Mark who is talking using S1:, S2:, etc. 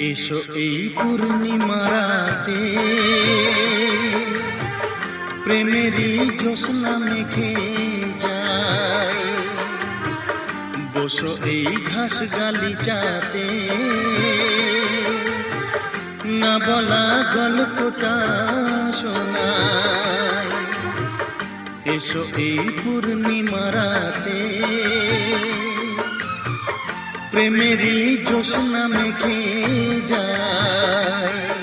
S1: এসো এই পূর্ণিমা রাতে, প্রেমেরই জ্যোৎস্না মেখে যায়। বসো এই ঘাস গালিচাতে, না বলা গল্পটা শোনায়। এসো এই পূর্ণিমা রাতে, প্রেমেরই জ্যোৎস্না মেখে যায়।